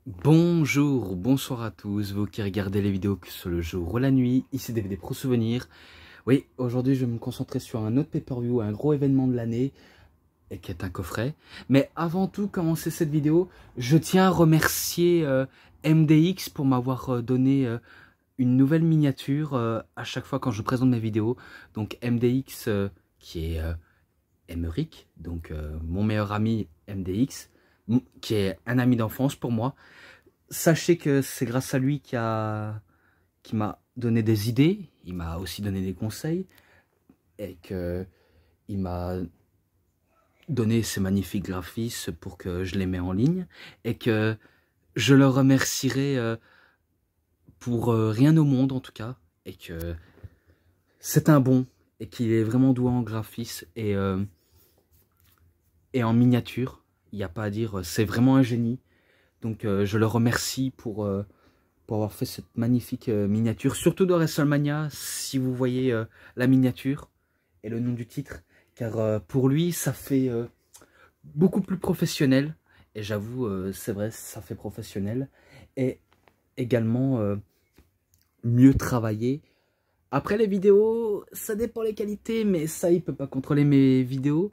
Bonjour, bonsoir à tous, vous qui regardez les vidéos que ce le jour ou la nuit, ici DVD Pro Souvenirs. Oui, aujourd'hui je vais me concentrer sur un autre pay-per-view, un gros événement de l'année, et qui est un coffret. Mais avant tout, commencer cette vidéo, je tiens à remercier MDX pour m'avoir donné une nouvelle miniature à chaque fois quand je présente mes vidéos. Donc MDX qui est Emeric, donc mon meilleur ami MDX, qui est un ami d'enfance pour moi. Sachez que c'est grâce à lui qui m'a donné des idées, il m'a aussi donné des conseils, et que il m'a donné ces magnifiques graphismes pour que je les mets en ligne, et que je le remercierai pour rien au monde en tout cas, et que c'est un bon, et qu'il est vraiment doué en graphisme et en miniature. Il n'y a pas à dire, c'est vraiment un génie. Donc je le remercie pour avoir fait cette magnifique miniature, surtout de WrestleMania, si vous voyez la miniature et le nom du titre, car pour lui, ça fait beaucoup plus professionnel, et j'avoue, c'est vrai, ça fait professionnel, et également mieux travaillé. Après les vidéos, ça dépend les qualités, mais ça, il peut pas contrôler mes vidéos,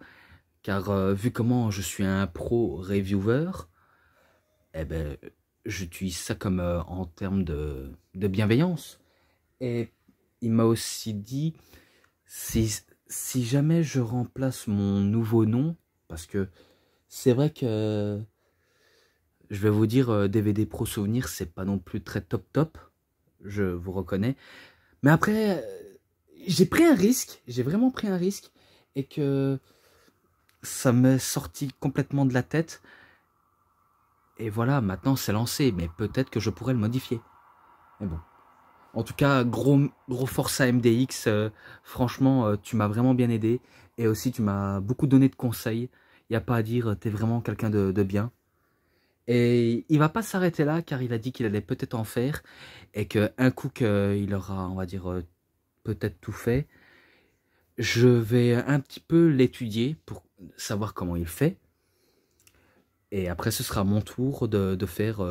car vu comment je suis un pro reviewer, eh ben, j'utilise ça comme en termes de bienveillance. Et il m'a aussi dit, si jamais je remplace mon nouveau nom, parce que c'est vrai que, je vais vous dire, DVD Pro Souvenir, c'est pas non plus très top, je vous reconnais. Mais après, j'ai pris un risque, j'ai vraiment pris un risque, et que ça m'est sorti complètement de la tête. Et voilà, maintenant c'est lancé, mais peut-être que je pourrais le modifier. Mais bon. En tout cas, gros force à MDX. Franchement, tu m'as vraiment bien aidé. Et aussi, tu m'as beaucoup donné de conseils. Il n'y a pas à dire, tu es vraiment quelqu'un de bien. Et il va pas s'arrêter là, car il a dit qu'il allait peut-être en faire. Et qu'un coup qu'il aura, on va dire, peut-être tout fait, je vais un petit peu l'étudier pour savoir comment il fait. Et après, ce sera mon tour de faire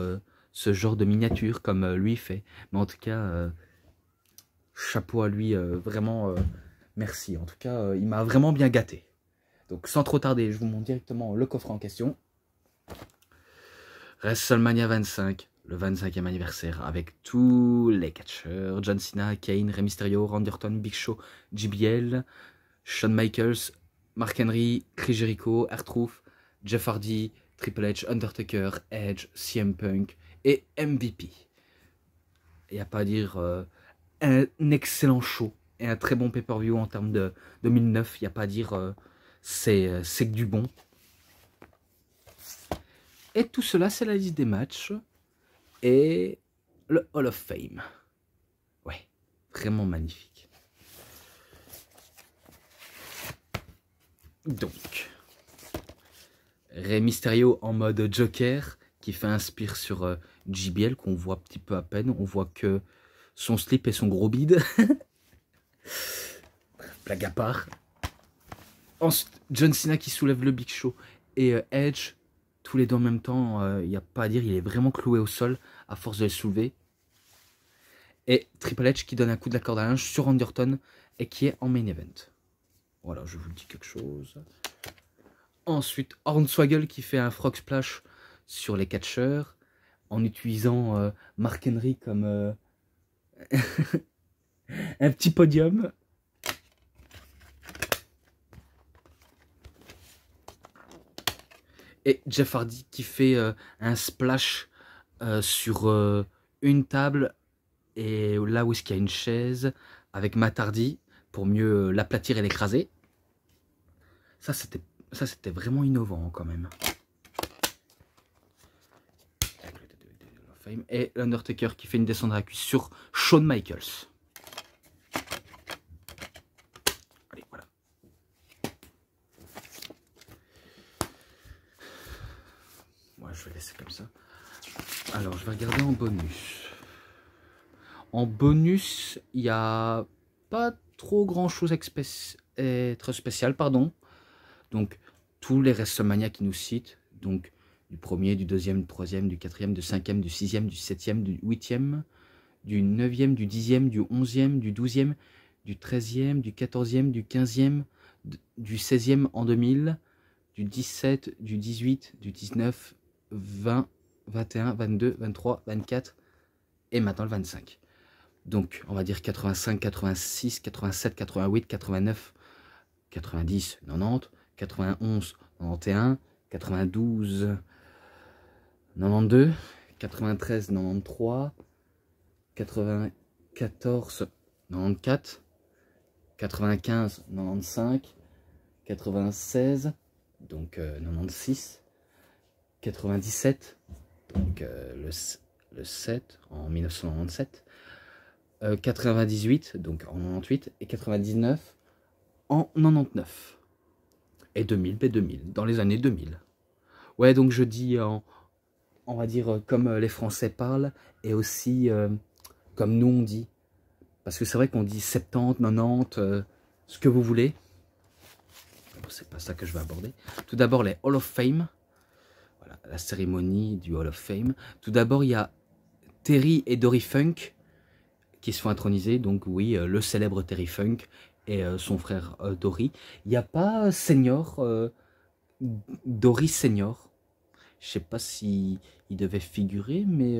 ce genre de miniature comme lui fait. Mais en tout cas, chapeau à lui, vraiment merci. En tout cas, il m'a vraiment bien gâté. Donc sans trop tarder, je vous montre directement le coffret en question. WrestleMania 25, le 25e anniversaire, avec tous les catcheurs. John Cena, Kane, Rey Mysterio, Randy Orton, Big Show, JBL, Shawn Michaels, Mark Henry, Chris Jericho, R-Truth, Jeff Hardy, Triple H, Undertaker, Edge, CM Punk et MVP. Il n'y a pas à dire, un excellent show et un très bon pay-per-view en termes de 2009. Il n'y a pas à dire, c'est que du bon. Et tout cela, c'est la liste des matchs et le Hall of Fame. Ouais, vraiment magnifique. Donc, Rey Mysterio en mode Joker, qui fait inspire sur JBL, qu'on voit un petit peu à peine. On voit que son slip et son gros bide. Blague à part. Ensuite, John Cena qui soulève le Big Show et Edge, tous les deux en même temps, il n'y a pas à dire, il est vraiment cloué au sol à force de le soulever. Et Triple H qui donne un coup de la corde à linge sur Randy Orton et qui est en main event. Voilà, je vous dis quelque chose. Ensuite, Hornswoggle qui fait un frog splash sur les catcheurs en utilisant Mark Henry comme un petit podium. Et Jeff Hardy qui fait un splash sur une table et là où il y a une chaise avec Matt Hardy pour mieux l'aplatir et l'écraser. Ça c'était vraiment innovant quand même. Et l'Undertaker qui fait une descente à la cuisse sur Shawn Michaels. Allez, voilà. Moi, je vais laisser comme ça. Alors, je vais regarder en bonus. En bonus, il n'y a pas trop grand chose à être spécial, pardon. Donc, tous les WrestleMania qui nous citent. Donc, Du premier, du deuxième, du troisième, du quatrième, du cinquième, du sixième, du septième, du huitième, du neuvième, du dixième, du onzième, du douzième, du treizième, du quatorzième, du quinzième, du seizième en 2000, du 17, du 18, du 19, 20, 21, 22, 23, 24 et maintenant le 25. Donc on va dire 85, 86, 87, 88, 89, 90, 90, 91, 91, 92, 92, 93, 93, 94, 94, 95, 95, 96, donc 96, 97, donc le 7 en 1997, 98, donc en 98, et 99 en 99. Et 2000, B2000, dans les années 2000. Ouais, donc je dis, on va dire, comme les Français parlent, et aussi comme nous on dit. Parce que c'est vrai qu'on dit 70, 90, ce que vous voulez. Bon, c'est pas ça que je vais aborder. Tout d'abord, les Hall of Fame. Voilà, la cérémonie du Hall of Fame. Tout d'abord, il y a Terry et Dory Funk qui se font introniser. Donc oui, le célèbre Terry Funk et son frère Dory. Il n'y a pas Senior, Dory Senior. Je sais pas si il devait figurer, mais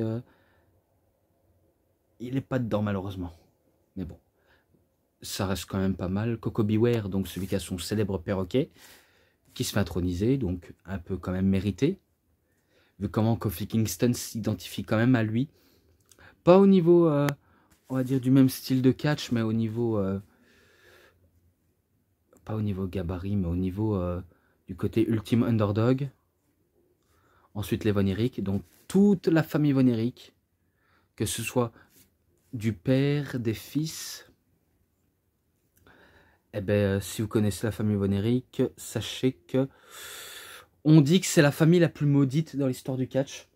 il n'est pas dedans malheureusement. Mais bon, ça reste quand même pas mal. Coco Beware, donc celui qui a son célèbre perroquet, qui se fait introniser, donc un peu quand même mérité. Vu comment Kofi Kingston s'identifie quand même à lui. Pas au niveau, on va dire, du même style de catch, mais au niveau... pas au niveau gabarit, mais au niveau du côté ultime underdog. Ensuite, les Von Erich, donc toute la famille Von Erich, que ce soit du père, des fils. Eh bien, si vous connaissez la famille Von Erich, sachez que on dit que c'est la famille la plus maudite dans l'histoire du catch,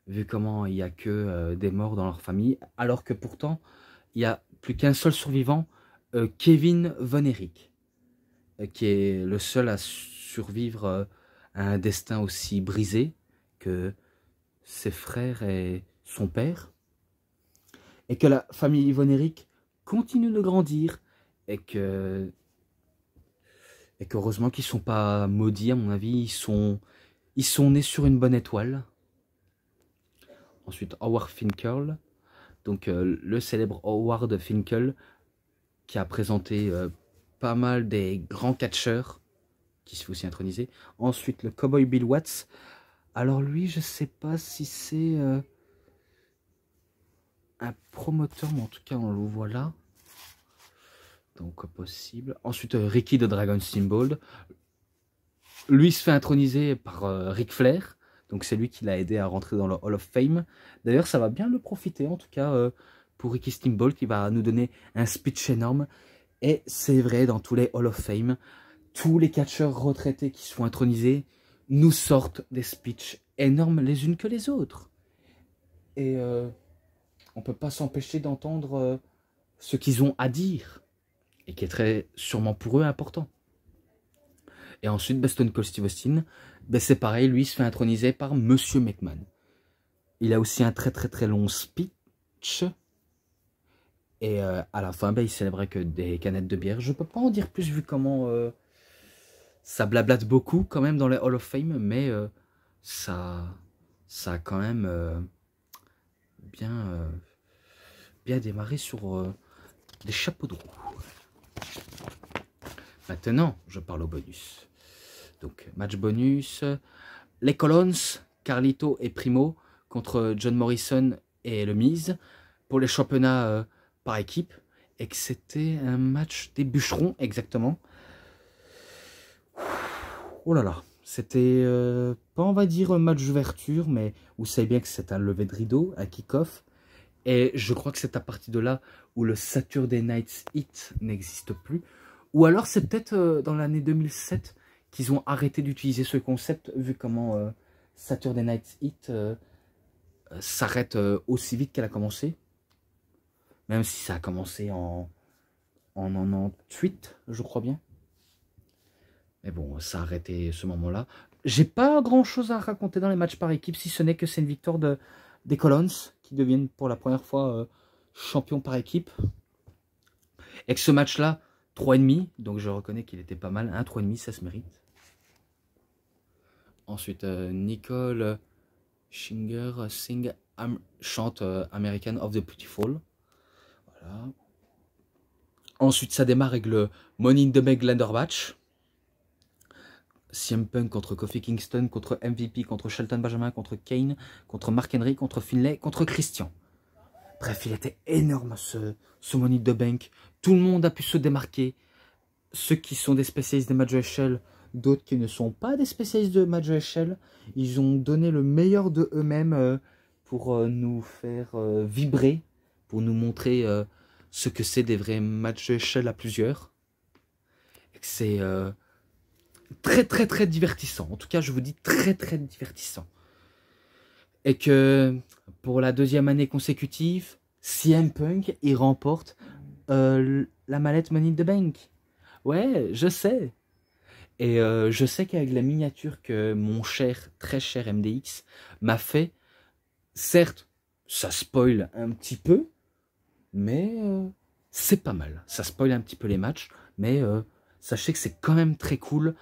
vu comment il n'y a que des morts dans leur famille, alors que pourtant, il n'y a plus qu'un seul survivant, Kevin Von Erich, qui est le seul à survivre à un destin aussi brisé que ses frères et son père, et que la famille Von Erich continue de grandir, et qu'heureusement qu'ils ne sont pas maudits, à mon avis, ils sont nés sur une bonne étoile. Ensuite, Howard Finkel, donc le célèbre Howard Finkel, qui a présenté pas mal des grands catcheurs, qui se fait aussi introniser. Ensuite, le Cowboy Bill Watts. Alors lui, je sais pas si c'est un promoteur, mais en tout cas, on le voit là. Donc, possible. Ensuite, Ricky de Dragon Steamboat. Lui se fait introniser par Ric Flair. Donc, c'est lui qui l'a aidé à rentrer dans le Hall of Fame. D'ailleurs, ça va bien le profiter, en tout cas, pour Ricky Steamboat, qui va nous donner un speech énorme. Et c'est vrai, dans tous les Hall of Fame, tous les catcheurs retraités qui se font introniser nous sortent des speeches énormes les unes que les autres. Et on ne peut pas s'empêcher d'entendre ce qu'ils ont à dire. Et qui est très, sûrement pour eux, important. Et ensuite, Stone Cold Steve Austin, c'est pareil, lui se fait introniser par Monsieur McMahon. Il a aussi un très très très long speech. Et à la fin, il célébrait que des canettes de bière. Je ne peux pas en dire plus vu comment ça blablate beaucoup quand même dans les Hall of Fame. Mais ça a quand même bien démarré sur des chapeaux de roue. Maintenant, je parle au bonus. Donc, match bonus. Les Colons, Carlito et Primo contre John Morrison et Le Miz pour les championnats par équipe. Et que c'était un match des bûcherons, exactement. Oh là là. C'était pas, on va dire, un match d'ouverture, mais vous savez bien que c'est un lever de rideau, un kick-off. Et je crois que c'est à partir de là où le Saturday Night Heat n'existe plus. Ou alors c'est peut-être dans l'année 2007 qu'ils ont arrêté d'utiliser ce concept, vu comment Saturday Night Heat s'arrête aussi vite qu'elle a commencé. Même si ça a commencé en 98, je crois bien. Mais bon, ça a arrêté ce moment-là. J'ai pas grand chose à raconter dans les matchs par équipe, si ce n'est que c'est une victoire des Colons qui deviennent pour la première fois champions par équipe. Et que ce match-là, 3,5, donc je reconnais qu'il était pas mal. 3,5, ça se mérite. Ensuite, Nicole Schinger chante American of the Beautiful. Voilà. Ensuite, ça démarre avec le Money in the Bank Ladder Match. CM Punk contre Kofi Kingston, contre MVP, contre Shelton Benjamin, contre Kane, contre Mark Henry, contre Finlay, contre Christian. Bref, il était énorme ce Money in the Bank. Tout le monde a pu se démarquer. Ceux qui sont des spécialistes des matchs de échelle, d'autres qui ne sont pas des spécialistes de matchs de échelle, ils ont donné le meilleur de eux-mêmes pour nous faire vibrer, pour nous montrer ce que c'est des vrais matchs de échelle à plusieurs. C'est très très très divertissant. En tout cas, je vous dis très très divertissant. Et que pour la 2e année consécutive, CM Punk, il remporte la mallette Money in the Bank. Ouais, je sais. Et je sais qu'avec la miniature que mon cher, très cher MDX m'a fait, certes, ça spoil un petit peu, mais c'est pas mal. Ça spoil un petit peu les matchs, mais sachez que c'est quand même très cool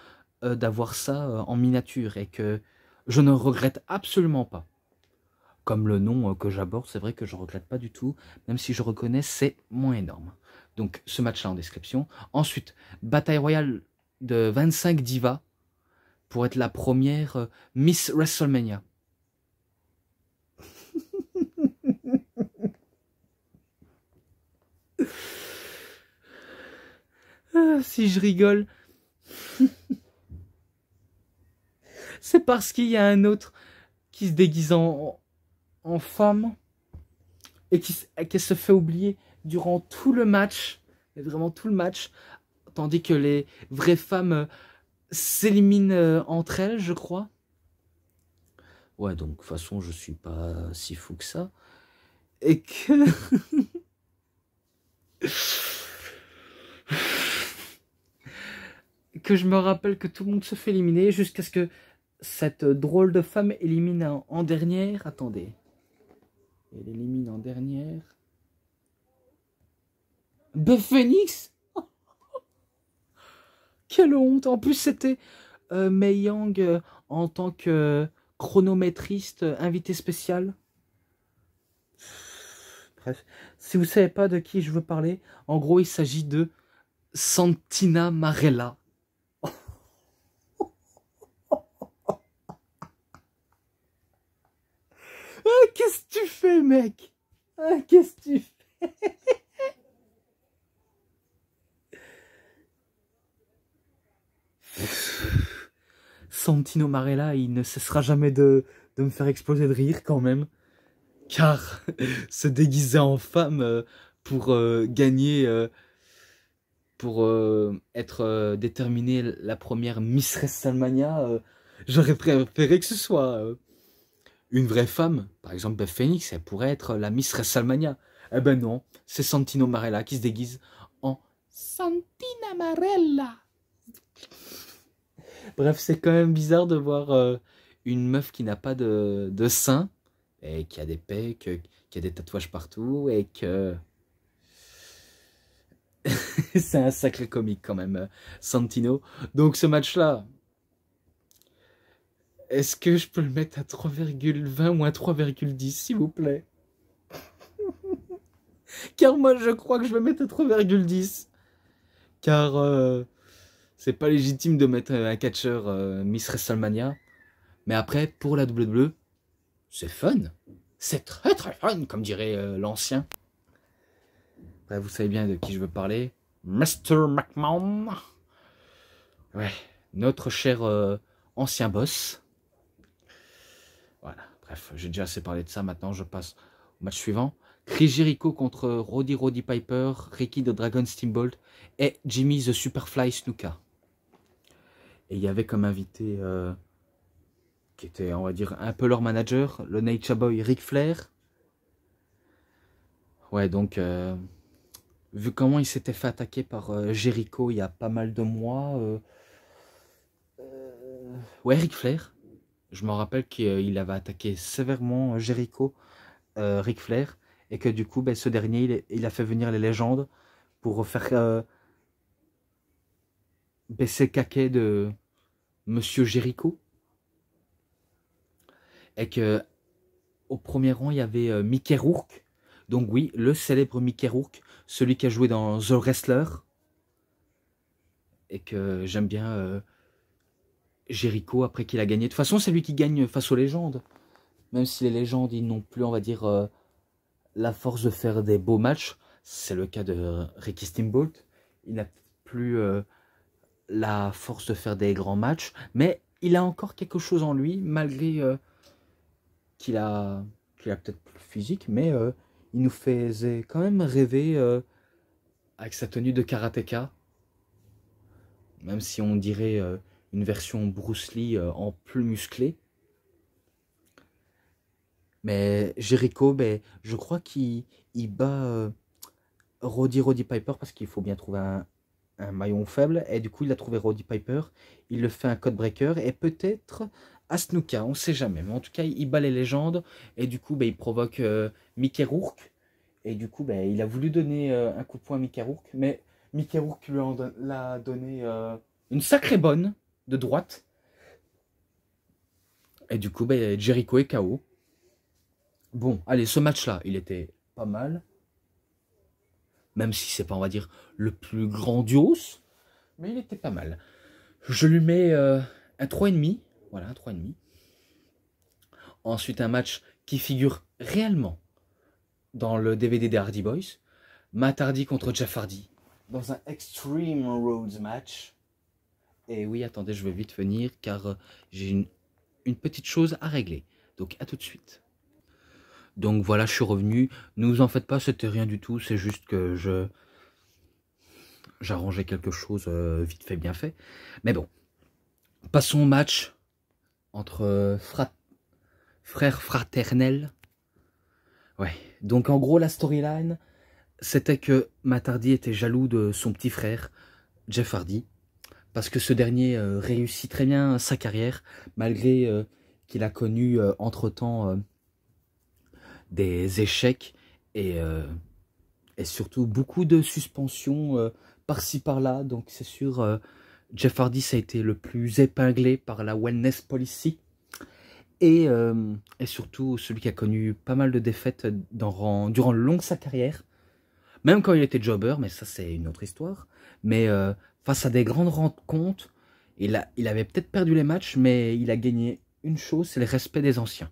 d'avoir ça en miniature et que je ne regrette absolument pas. Comme le nom que j'aborde, c'est vrai que je ne regrette pas du tout, même si je reconnais c'est moins énorme. Donc ce match-là en description. Ensuite, bataille royale de 25 divas pour être la première Miss WrestleMania. Si je rigole, c'est parce qu'il y a un autre qui se déguise en femme et qui se fait oublier durant tout le match, vraiment tout le match, tandis que les vraies femmes s'éliminent entre elles, je crois. Ouais, donc de toute façon, je suis pas si fou que ça. Et que... que je me rappelle que tout le monde se fait éliminer jusqu'à ce que cette drôle de femme élimine en dernière. Attendez. Elle élimine en dernière. Beth Phoenix. Quelle honte. En plus, c'était Mae Young en tant que chronométriste invité spécial. Bref, si vous ne savez pas de qui je veux parler, en gros, il s'agit de Santina Marella. Ah, qu'est-ce que tu fais, mec? Ah, qu'est-ce que tu fais? Santino Marella, il ne cessera jamais de me faire exploser de rire quand même. Car se déguiser en femme pour gagner, pour être déterminée la première Miss WrestleMania, j'aurais préféré que ce soit une vraie femme. Par exemple, Beth Phoenix, elle pourrait être la Miss WrestleMania. Eh ben non, c'est Santino Marella qui se déguise en Santina Marella. Bref, c'est quand même bizarre de voir une meuf qui n'a pas de seins, et qui a des pecs, qui a des tatouages partout, et que... c'est un sacré comique quand même, Santino. Donc ce match-là, est-ce que je peux le mettre à 3,20 ou à 3,10 s'il vous plaît? Car moi je crois que je vais mettre à 3,10. Car c'est pas légitime de mettre un catcheur Miss WrestleMania. Mais après, pour la WWE, c'est fun. C'est très très fun, comme dirait l'ancien. Bref, vous savez bien de qui je veux parler. Mr. McMahon. Ouais, notre cher ancien boss. Voilà, bref, j'ai déjà assez parlé de ça. Maintenant, je passe au match suivant. Chris Jericho contre Roddy Piper, Ricky the Dragon Steamboat et Jimmy the Superfly Snuka. Et il y avait comme invité... qui était, on va dire, un peu leur manager, le Nature Boy Ric Flair. Ouais, donc, vu comment il s'était fait attaquer par Jericho il y a pas mal de mois, Ouais, Ric Flair. Je me rappelle qu'il avait attaqué sévèrement Jericho, Ric Flair, et que du coup, ben, ce dernier, il a fait venir les légendes pour faire baisser le caquet de Monsieur Jericho. Et que au premier rang, il y avait Mickey Rourke. Donc oui, le célèbre Mickey Rourke, celui qui a joué dans The Wrestler. Et que j'aime bien Jericho après qu'il a gagné. De toute façon, c'est lui qui gagne face aux légendes. Même si les légendes, ils n'ont plus, on va dire, la force de faire des beaux matchs. C'est le cas de Ricky Steamboat. Il n'a plus la force de faire des grands matchs. Mais il a encore quelque chose en lui, malgré qu'il a peut-être plus physique. Mais il nous faisait quand même rêver avec sa tenue de karatéka. Même si on dirait une version Bruce Lee en plus musclé. Mais Jericho, ben, je crois qu'il bat Roddy Piper parce qu'il faut bien trouver un maillon faible. Et du coup, il a trouvé Roddy Piper. Il le fait un code breaker. Et peut-être Asuka, on ne sait jamais. Mais en tout cas, il bat les légendes. Et du coup, ben, il provoque Mickey Rourke. Et du coup, ben, il a voulu donner un coup de poing à Mickey Rourke. Mais Mickey Rourke lui l'a donné une sacrée bonne de droite. Et du coup, ben, Jericho est KO. Bon, allez, ce match-là, il était pas mal. Même si c'est pas, on va dire, le plus grandiose. Mais il était pas mal. Je lui mets un 3,5. Voilà, un 3,5. Ensuite, un match qui figure réellement dans le DVD des Hardy Boys. Matt Hardy contre Jeff Hardy. Dans un Extreme Rules match. Et oui, attendez, je vais vite venir car j'ai une petite chose à régler. Donc, à tout de suite. Donc voilà, je suis revenu. Ne vous en faites pas, c'était rien du tout. C'est juste que j'arrangeais quelque chose vite fait, bien fait. Mais bon, passons au match entre frères fraternels. Ouais, donc en gros, la storyline, c'était que Matt Hardy était jaloux de son petit frère, Jeff Hardy. Parce que ce dernier réussit très bien sa carrière, malgré qu'il a connu entre-temps des échecs et surtout beaucoup de suspensions par-ci par-là. Donc c'est sûr, Jeff Hardy ça a été le plus épinglé par la Wellness Policy. Et surtout celui qui a connu pas mal de défaites durant le long de sa carrière. Même quand il était jobber, mais ça c'est une autre histoire. Mais face à des grandes rencontres, il avait peut-être perdu les matchs, mais il a gagné une chose, c'est le respect des anciens.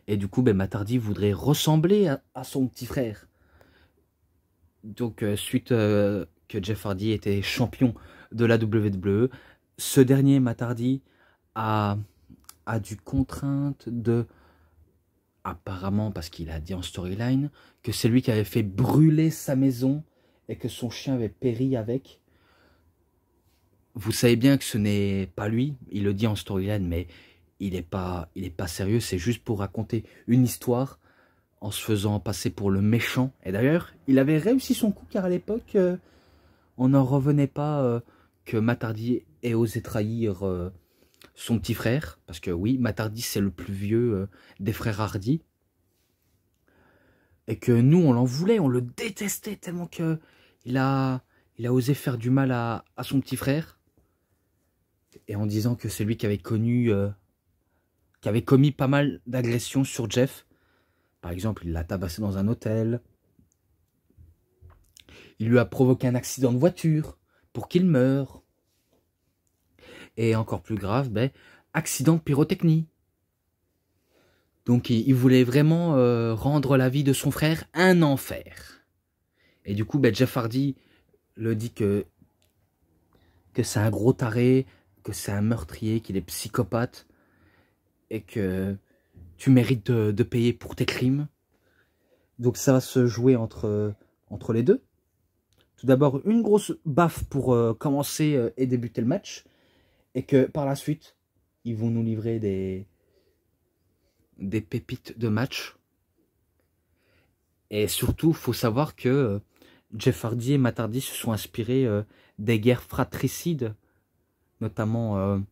Et du coup, ben, Matt Hardy voudrait ressembler à son petit frère. Donc, suite que Jeff Hardy était champion de la WWE, ce dernier, Matt Hardy, a dû contrainte de, apparemment parce qu'il a dit en storyline, que c'est lui qui avait fait brûler sa maison et que son chien avait péri avec. Vous savez bien que ce n'est pas lui, il le dit en storyline, mais il n'est pas sérieux, c'est juste pour raconter une histoire en se faisant passer pour le méchant. Et d'ailleurs, il avait réussi son coup, car à l'époque, on n'en revenait pas que Matt Hardy ait osé trahir son petit frère. Parce que oui, Matt Hardy, c'est le plus vieux des frères Hardy. Et que nous, on l'en voulait, on le détestait tellement que il a osé faire du mal à son petit frère. Et en disant que c'est lui qui avait commis pas mal d'agressions sur Jeff. Par exemple, il l'a tabassé dans un hôtel. Il lui a provoqué un accident de voiture pour qu'il meure. Et encore plus grave, ben, accident de pyrotechnie. Donc il voulait vraiment rendre la vie de son frère un enfer. Et du coup, ben, Jeff Hardy le dit que c'est un gros taré, que c'est un meurtrier, qu'il est psychopathe. Et que tu mérites de payer pour tes crimes. Donc ça va se jouer entre les deux. Tout d'abord, une grosse baffe pour commencer et débuter le match. Et que par la suite, ils vont nous livrer des pépites de match. Et surtout, il faut savoir que Jeff Hardy et Matt Hardy se sont inspirés des guerres fratricides notamment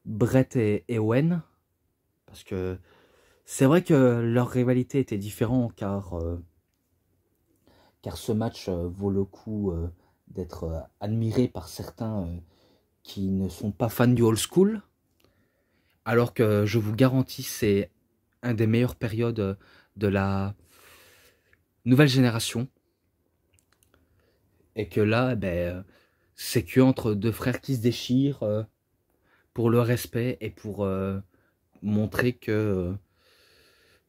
Brett et Owen, parce que c'est vrai que leur rivalité était différente, car ce match vaut le coup d'être admiré par certains qui ne sont pas fans du old school, alors que je vous garantis c'est un des meilleures périodes de la nouvelle génération, et que là c'est que entre deux frères qui se déchirent pour le respect et pour montrer que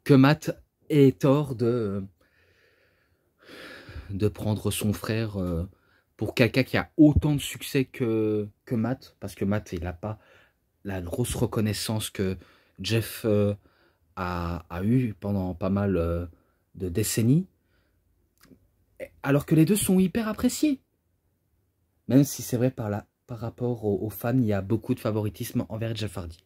Matt est tort de prendre son frère pour quelqu'un qui a autant de succès que Matt, parce que Matt il n'a pas la grosse reconnaissance que Jeff a eu pendant pas mal de décennies, alors que les deux sont hyper appréciés. Même si c'est vrai par rapport aux fans, il y a beaucoup de favoritisme envers Jeff Hardy.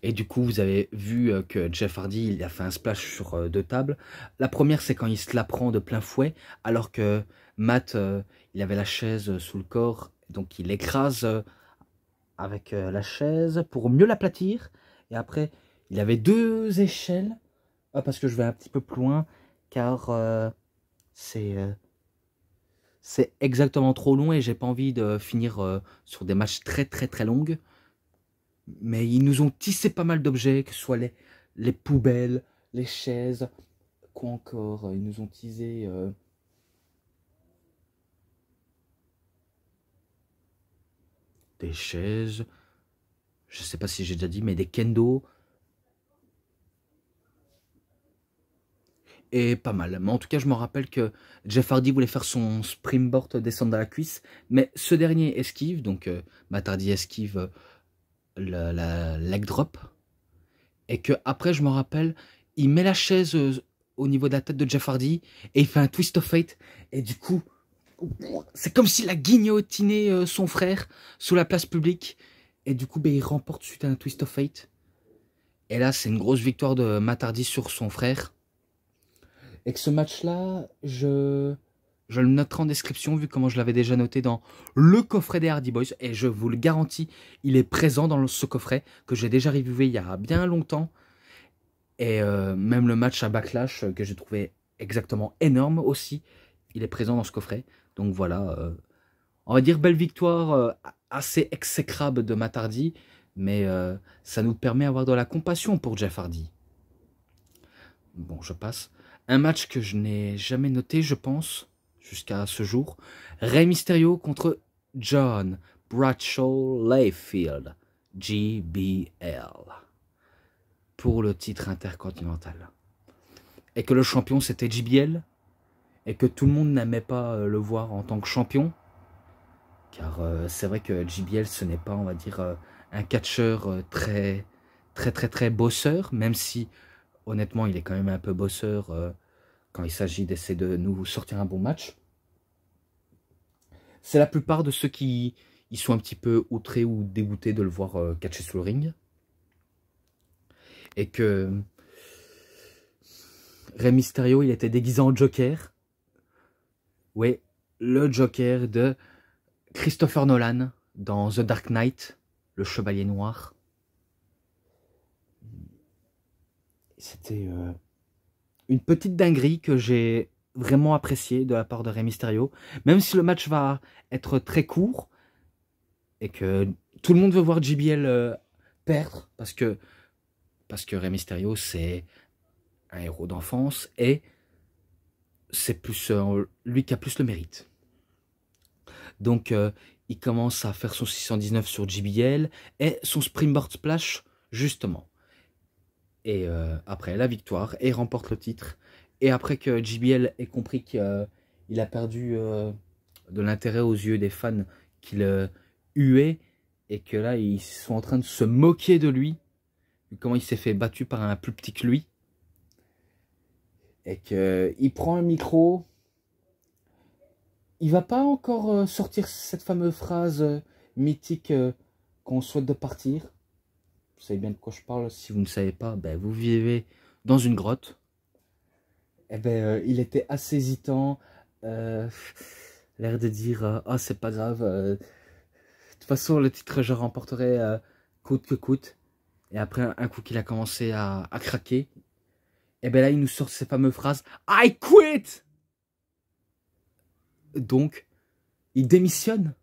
Et du coup, vous avez vu que Jeff Hardy, il a fait un splash sur deux tables. La première, c'est quand il se la prend de plein fouet, alors que Matt, il avait la chaise sous le corps, donc il l'écrase avec la chaise pour mieux l'aplatir. Et après, il avait deux échelles. Ah, parce que je vais un petit peu plus loin, car c'est exactement trop long et j'ai pas envie de finir sur des matchs très très très longues. Mais ils nous ont tissé pas mal d'objets, que ce soit les poubelles, les chaises, quoi encore. Ils nous ont teasé des chaises, je sais pas si j'ai déjà dit, mais des kendo. Et pas mal. Mais en tout cas, je me rappelle que Jeff Hardy voulait faire son springboard descendre à la cuisse, mais ce dernier esquive, donc Matt Hardy esquive la leg drop, et que après je me rappelle, il met la chaise au niveau de la tête de Jeff Hardy, et il fait un twist of fate, et du coup, c'est comme s'il a guillotiné son frère sous la place publique, et du coup, il remporte suite à un twist of fate. Et là, c'est une grosse victoire de Matt Hardy sur son frère. Et que ce match-là, je le noterai en description, vu comment je l'avais déjà noté dans le coffret des Hardy Boys. Et je vous le garantis, il est présent dans ce coffret, que j'ai déjà reviewé il y a bien longtemps. Et même le match à Backlash, que j'ai trouvé exactement énorme aussi, il est présent dans ce coffret. Donc voilà, on va dire belle victoire, assez exécrable de Matt Hardy, mais ça nous permet d'avoir de la compassion pour Jeff Hardy. Bon, je passe. Un match que je n'ai jamais noté, je pense, jusqu'à ce jour. Rey Mysterio contre John Bradshaw Layfield, JBL, pour le titre intercontinental. Et que le champion c'était JBL, et que tout le monde n'aimait pas le voir en tant que champion, car c'est vrai que JBL ce n'est pas, on va dire, un catcheur très bosseur, même si honnêtement il est quand même un peu bosseur quand il s'agit d'essayer de nous sortir un bon match. C'est la plupart de ceux qui ils sont un petit peu outrés ou dégoûtés de le voir catcher sous le ring. Et que Rey Mysterio, il était déguisé en Joker. Oui, le Joker de Christopher Nolan dans The Dark Knight, le Chevalier Noir. C'était une petite dinguerie que j'ai vraiment appréciée de la part de Rey Mysterio. Même si le match va être très court et que tout le monde veut voir JBL perdre parce que Rey Mysterio c'est un héros d'enfance et c'est plus lui qui a plus le mérite. Donc il commence à faire son 619 sur JBL et son Springboard Splash justement. Et après la victoire, et remporte le titre. Et après que JBL ait compris qu'il a perdu de l'intérêt aux yeux des fans qu'il huait, et que là ils sont en train de se moquer de lui, comment il s'est fait battu par un plus petit que lui, et qu'il prend un micro, il va pas encore sortir cette fameuse phrase mythique qu'on souhaite de partir. Vous savez bien de quoi je parle. Si vous ne savez pas, ben, vous vivez dans une grotte. Et ben, il était assez hésitant. L'air de dire, ah, c'est pas grave. toute façon, le titre, je remporterai coûte que coûte. Et après, un coup qu'il a commencé à craquer, et ben là, il nous sort ces fameuses phrases « I quit !» Donc, il démissionne.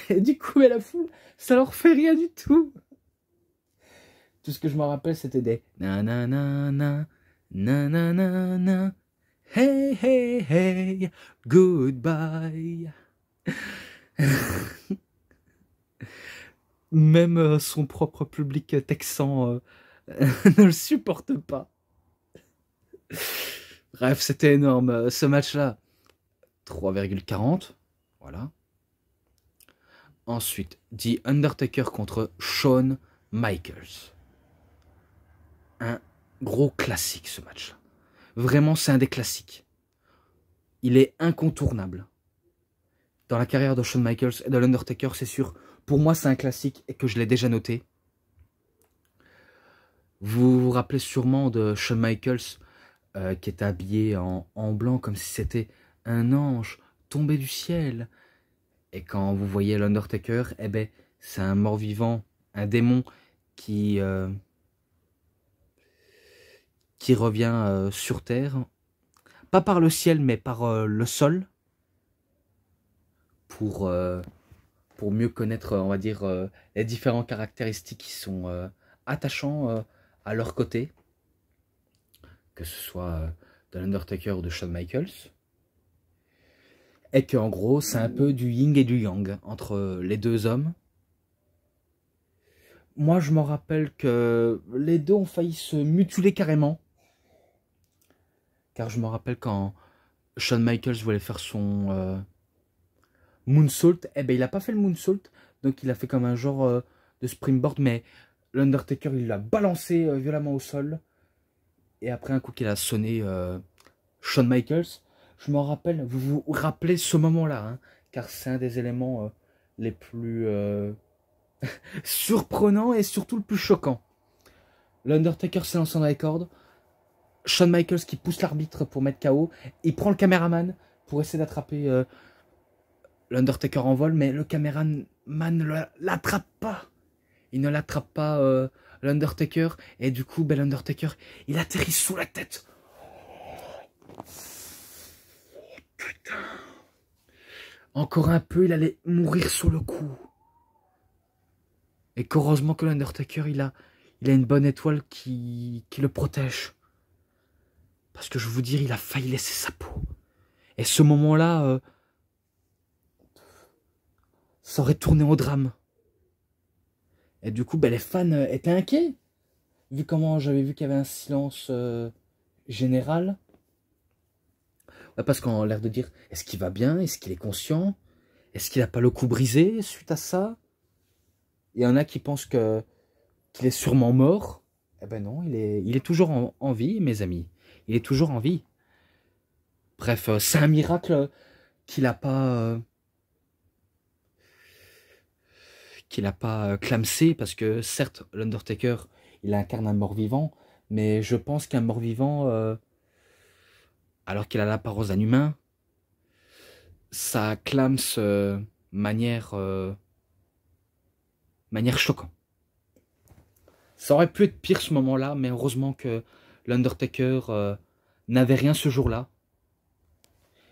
Et du coup, mais la foule, ça leur fait rien du tout. Tout ce que je me rappelle, c'était des nananana, nananana, hey, hey, hey, goodbye. Même son propre public texan ne le supporte pas. Bref, c'était énorme. Ce match-là, 3,40. Voilà. Ensuite, The Undertaker contre Shawn Michaels. Un gros classique, ce match-là. Vraiment, c'est un des classiques. Il est incontournable. Dans la carrière de Shawn Michaels et de l'Undertaker, c'est sûr. Pour moi, c'est un classique et que je l'ai déjà noté. Vous vous rappelez sûrement de Shawn Michaels qui est habillé en blanc comme si c'était un ange tombé du ciel. Et quand vous voyez l'Undertaker, eh ben, c'est un mort-vivant, un démon qui revient sur Terre. Pas par le ciel, mais par le sol. Pour mieux connaître, on va dire, les différentes caractéristiques qui sont attachants à leur côté. Que ce soit de l'Undertaker ou de Shawn Michaels. Et qu'en gros, c'est un peu du yin et du yang entre les deux hommes. Moi, je me rappelle que les deux ont failli se mutiler carrément. Car je me rappelle quand Shawn Michaels voulait faire son moonsault, eh ben il n'a pas fait le moonsault, donc il a fait comme un genre de springboard, mais l'Undertaker il l'a balancé violemment au sol. Et après un coup qu'il a sonné Shawn Michaels, je m'en rappelle, vous vous rappelez ce moment-là, hein, car c'est un des éléments les plus surprenants et surtout le plus choquant. L'Undertaker s'élançant dans les cordes, Shawn Michaels qui pousse l'arbitre pour mettre KO, il prend le caméraman pour essayer d'attraper l'Undertaker en vol, mais le caméraman ne l'attrape pas. Il ne l'attrape pas, l'Undertaker, et du coup, ben, l'Undertaker, il atterrit sous la tête. Putain. Encore un peu, il allait mourir sur le coup. Et qu'heureusement que l'Undertaker, il a une bonne étoile qui le protège. Parce que je vous dire, il a failli laisser sa peau. Et ce moment-là, ça aurait tourné au drame. Et du coup, ben, les fans étaient inquiets. Vu comment j'avais vu qu'il y avait un silence général. Parce qu'on a l'air de dire, est-ce qu'il va bien? Est-ce qu'il est conscient? Est-ce qu'il n'a pas le cou brisé suite à ça? Il y en a qui pensent qu'il est sûrement mort. Eh ben non, il est toujours en vie, mes amis. Il est toujours en vie. Bref, c'est un miracle qu'il n'a pas... clamsé, parce que certes, l'Undertaker, il incarne un mort-vivant, mais je pense qu'un mort-vivant, alors qu'il a l'apparence d'un humain, ça clame manière choquante. Ça aurait pu être pire ce moment-là, mais heureusement que l'Undertaker n'avait rien ce jour-là.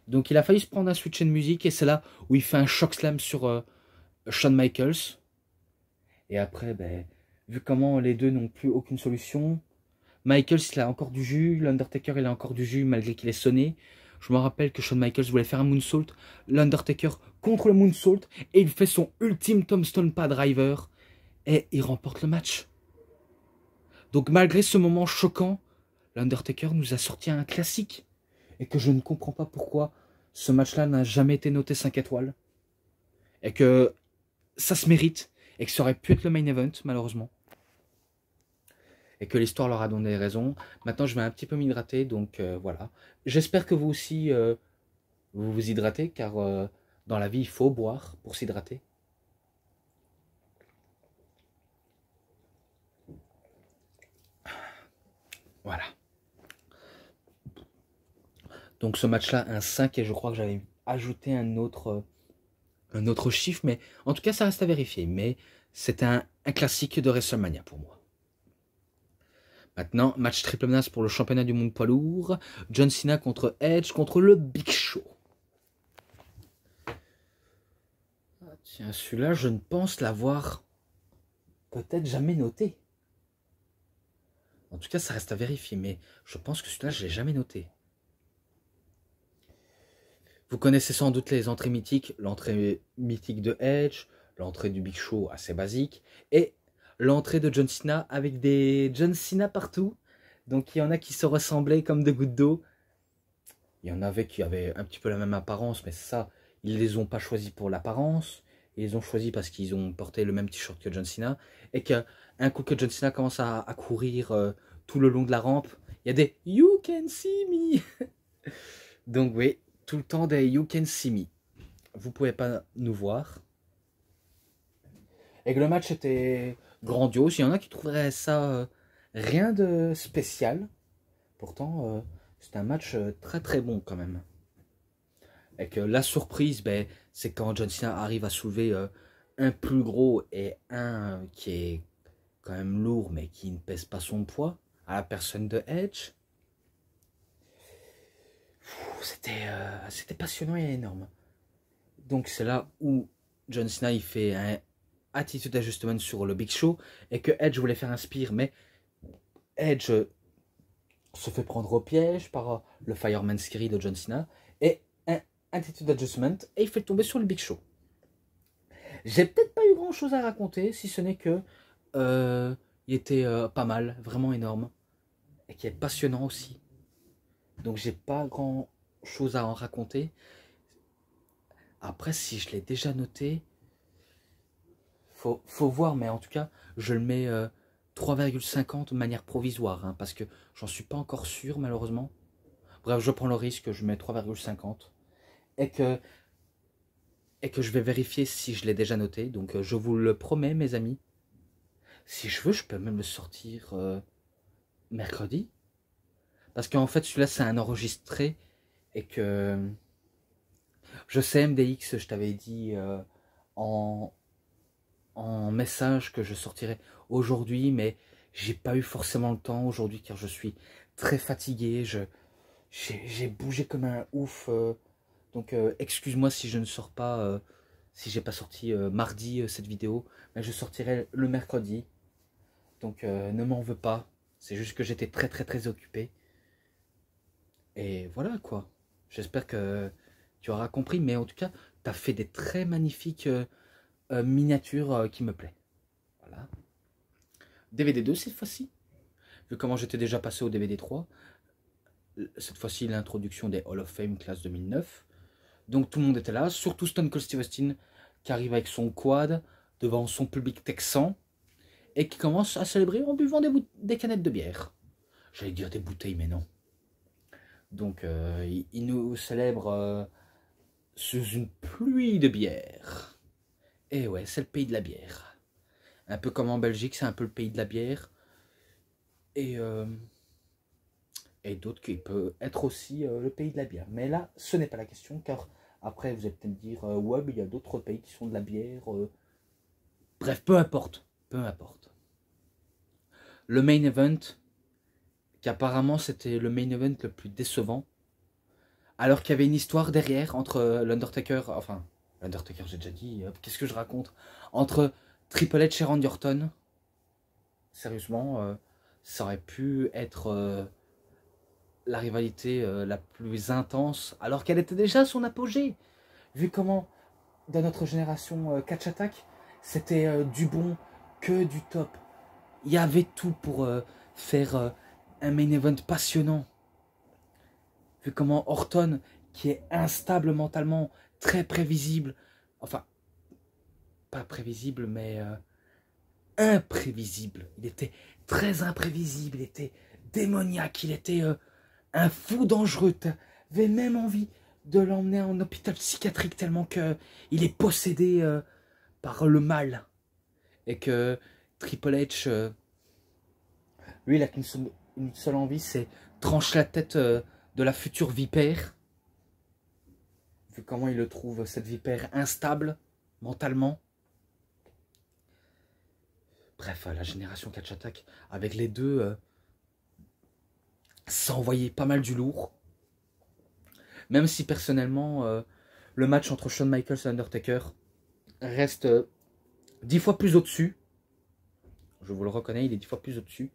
Donc il a failli se prendre un switch de musique, et c'est là où il fait un choc slam sur Shawn Michaels. Et après, ben, vu comment les deux n'ont plus aucune solution, Michaels il a encore du jus, l'Undertaker il a encore du jus malgré qu'il est sonné. Je me rappelle que Shawn Michaels voulait faire un moonsault, l'Undertaker contre le moonsault, et il fait son ultime tombstone pas driver, et il remporte le match. Donc malgré ce moment choquant, l'Undertaker nous a sorti un classique, et que je ne comprends pas pourquoi ce match-là n'a jamais été noté 5 étoiles, et que ça se mérite, et que ça aurait pu être le main event, malheureusement. Et que l'histoire leur a donné raison. Maintenant, je vais un petit peu m'hydrater, donc voilà. J'espère que vous aussi, vous vous hydratez, car dans la vie, il faut boire pour s'hydrater. Voilà. Donc ce match-là, un 5, et je crois que j'avais ajouté un autre un autre chiffre, mais en tout cas, ça reste à vérifier. Mais c'est un classique de WrestleMania pour moi. Maintenant, match triple menace pour le championnat du monde poids lourd. John Cena contre Edge, contre le Big Show. Ah, tiens, celui-là, je ne pense l'avoir peut-être jamais noté. En tout cas, ça reste à vérifier, mais je pense que celui-là, je ne l'ai jamais noté. Vous connaissez sans doute les entrées mythiques. L'entrée mythique de Edge, l'entrée du Big Show assez basique, et l'entrée de John Cena avec des John Cena partout. Donc il y en a qui se ressemblaient comme des gouttes d'eau. Il y en avait qui avaient un petit peu la même apparence, mais ça, ils les ont pas choisis pour l'apparence. Ils les ont choisis parce qu'ils ont porté le même t-shirt que John Cena. Et qu'un coup que John Cena commence à courir tout le long de la rampe, il y a des « You can see me ». Donc oui, tout le temps des « You can see me ». Vous pouvez pas nous voir. Et que le match était grandiose. Il y en a qui trouveraient ça rien de spécial. Pourtant, c'est un match très très bon quand même. Et que la surprise, ben, c'est quand John Cena arrive à soulever un plus gros et un qui est quand même lourd, mais qui ne pèse pas son poids, à la personne de Edge. C'était passionnant et énorme. Donc c'est là où John Cena il fait un attitude adjustment sur le Big Show et que Edge voulait faire un spear, mais Edge se fait prendre au piège par le Fireman's Carry de John Cena et un attitude adjustment et il fait tomber sur le Big Show. J'ai peut-être pas eu grand chose à raconter, si ce n'est que il était pas mal, vraiment énorme et qui est passionnant aussi. Donc j'ai pas grand chose à en raconter. Après, si je l'ai déjà noté, faut voir, mais en tout cas, je le mets 3,50 de manière provisoire, hein, parce que j'en suis pas encore sûr, malheureusement. Bref, je prends le risque, je mets 3,50 et que je vais vérifier si je l'ai déjà noté. Donc, je vous le promets, mes amis. Si je veux, je peux même le sortir mercredi. Parce qu'en fait, celui-là, c'est un enregistré et que... Je sais, MDX, je t'avais dit en message que je sortirais aujourd'hui, mais j'ai pas eu forcément le temps aujourd'hui car je suis très fatigué, j'ai bougé comme un ouf, donc excuse-moi si je ne sors pas, si j'ai pas sorti mardi cette vidéo, mais je sortirai le mercredi, donc ne m'en veux pas, c'est juste que j'étais très occupé, et voilà quoi, j'espère que tu auras compris, mais en tout cas, tu as fait des très magnifiques miniatures qui me plaît. Voilà. DVD 2 cette fois-ci. Vu comment j'étais déjà passé au DVD 3. Cette fois-ci, l'introduction des Hall of Fame classe 2009. Donc tout le monde était là, surtout Stone Cold Steve Austin, qui arrive avec son quad devant son public texan et qui commence à célébrer en buvant des canettes de bière. J'allais dire des bouteilles, mais non. Donc il nous célèbre sous une pluie de bière. Et ouais, c'est le pays de la bière. Un peu comme en Belgique, c'est un peu le pays de la bière. Et d'autres qui peut être aussi le pays de la bière. Mais là, ce n'est pas la question, car après, vous allez peut-être dire, ouais, mais il y a d'autres pays qui sont de la bière. Bref, peu importe. Peu importe. Le main event, qui apparemment c'était le main event le plus décevant, alors qu'il y avait une histoire derrière entre l'Undertaker, enfin, l'Undertaker j'ai déjà dit, qu'est-ce que je raconte, entre Triple H et Randy Orton. Sérieusement, ça aurait pu être la rivalité la plus intense, alors qu'elle était déjà à son apogée. Vu comment, dans notre génération Catch Attack, c'était du bon que du top. Il y avait tout pour faire un main event passionnant. Vu comment Orton, qui est instable mentalement, très prévisible, enfin, pas prévisible, mais imprévisible. Il était très imprévisible, il était démoniaque, il était un fou dangereux. Tu avais même envie de l'emmener en hôpital psychiatrique tellement qu'il est possédé par le mal. Et que Triple H, lui, il a qu'une seule envie, c'est trancher la tête de la future vipère. Vu comment il le trouve, cette vipère instable. mentalement. Bref, la génération Catch Attack, avec les deux, ça envoyait pas mal du lourd. Même si personnellement, le match entre Shawn Michaels et Undertaker reste 10 fois plus au-dessus. Je vous le reconnais, il est 10 fois plus au-dessus.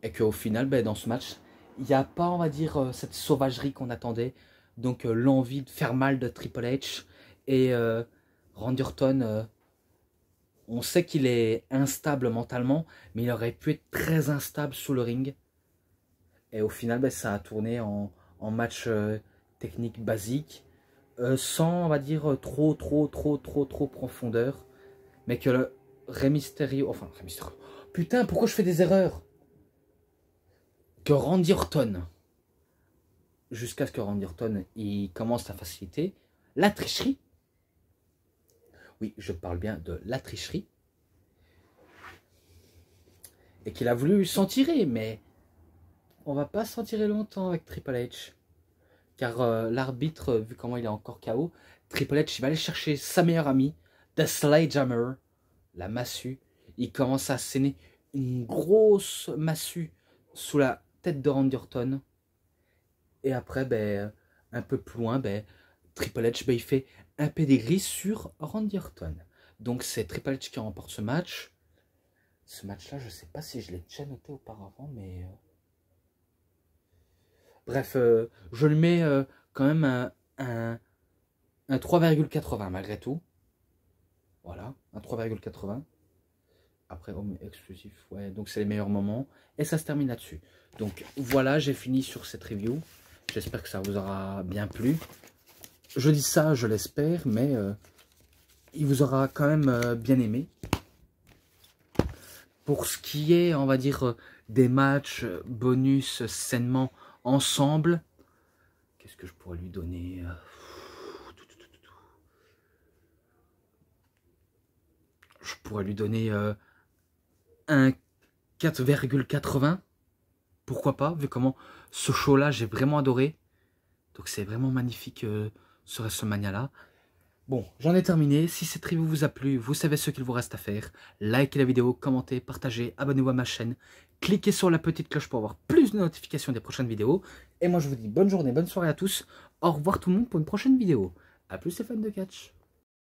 Et qu'au final, ben, dans ce match, il n'y a pas, on va dire, cette sauvagerie qu'on attendait. Donc l'envie de faire mal de Triple H. Et Randy Orton, on sait qu'il est instable mentalement, mais il aurait pu être très instable sous le ring. Et au final, ben, ça a tourné en match technique basique. Sans, on va dire, trop profondeur. Mais que le Rey Mysterio... Enfin, Rey Mysterio... Putain, pourquoi je fais des erreurs? Que Randy Orton, jusqu'à ce que Randy Orton il commence à faciliter la tricherie. Oui, je parle bien de la tricherie. Et qu'il a voulu s'en tirer, mais on va pas s'en tirer longtemps avec Triple H. Car l'arbitre, vu comment il est encore KO, Triple H il va aller chercher sa meilleure amie, The Sledgehammer, la massue. Il commence à asséner une grosse massue sous la tête de Randy Orton. Et après, ben, un peu plus loin, ben, Triple H, ben, il fait un pedigree sur Randy Orton. Donc c'est Triple H qui remporte ce match. Ce match-là, je ne sais pas si je l'ai déjà noté auparavant, mais... Bref, je le mets quand même un 3,80 malgré tout. Voilà, un 3,80. Après, homme exclusif, ouais, donc c'est les meilleurs moments. Et ça se termine là-dessus. Donc voilà, j'ai fini sur cette review. J'espère que ça vous aura bien plu. Je dis ça, je l'espère, mais il vous aura quand même bien aimé. Pour ce qui est, on va dire, des matchs bonus sainement ensemble, qu'est-ce que je pourrais lui donner? Je pourrais lui donner un 4,80. Pourquoi pas, vu comment ce show-là, j'ai vraiment adoré. Donc c'est vraiment magnifique ce WrestleMania-là. Bon, j'en ai terminé. Si cette review vous a plu, vous savez ce qu'il vous reste à faire. Likez la vidéo, commentez, partagez, abonnez-vous à ma chaîne. Cliquez sur la petite cloche pour avoir plus de notifications des prochaines vidéos. Et moi je vous dis bonne journée, bonne soirée à tous. Au revoir tout le monde pour une prochaine vidéo. A plus les fans de catch.